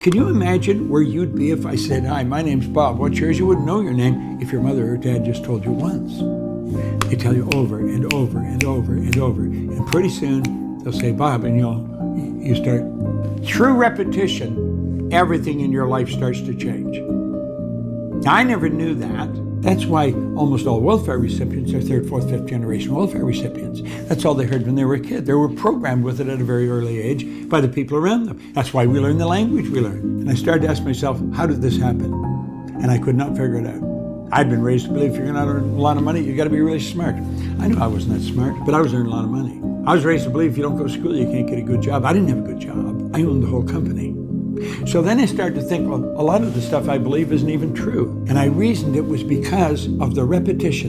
Can you imagine where you'd be if I said, "Hi, my name's Bob. What's yours?" You wouldn't know your name if your mother or dad just told you once. They tell you over and over and over and over. And pretty soon they'll say, "Bob," and you start. Through repetition, everything in your life starts to change. Now, I never knew that. That's why almost all welfare recipients are third, fourth, fifth generation welfare recipients. That's all they heard when they were a kid. They were programmed with it at a very early age by the people around them. That's why we learn the language we learn. And I started to ask myself, how did this happen? And I could not figure it out. I'd been raised to believe if you're going to earn a lot of money, you got to be really smart. I knew I wasn't that smart, but I was earning a lot of money. I was raised to believe if you don't go to school, you can't get a good job. I didn't have a good job. I owned the whole company. So then I started to think, well, a lot of the stuff I believe isn't even true. And I reasoned it was because of the repetition.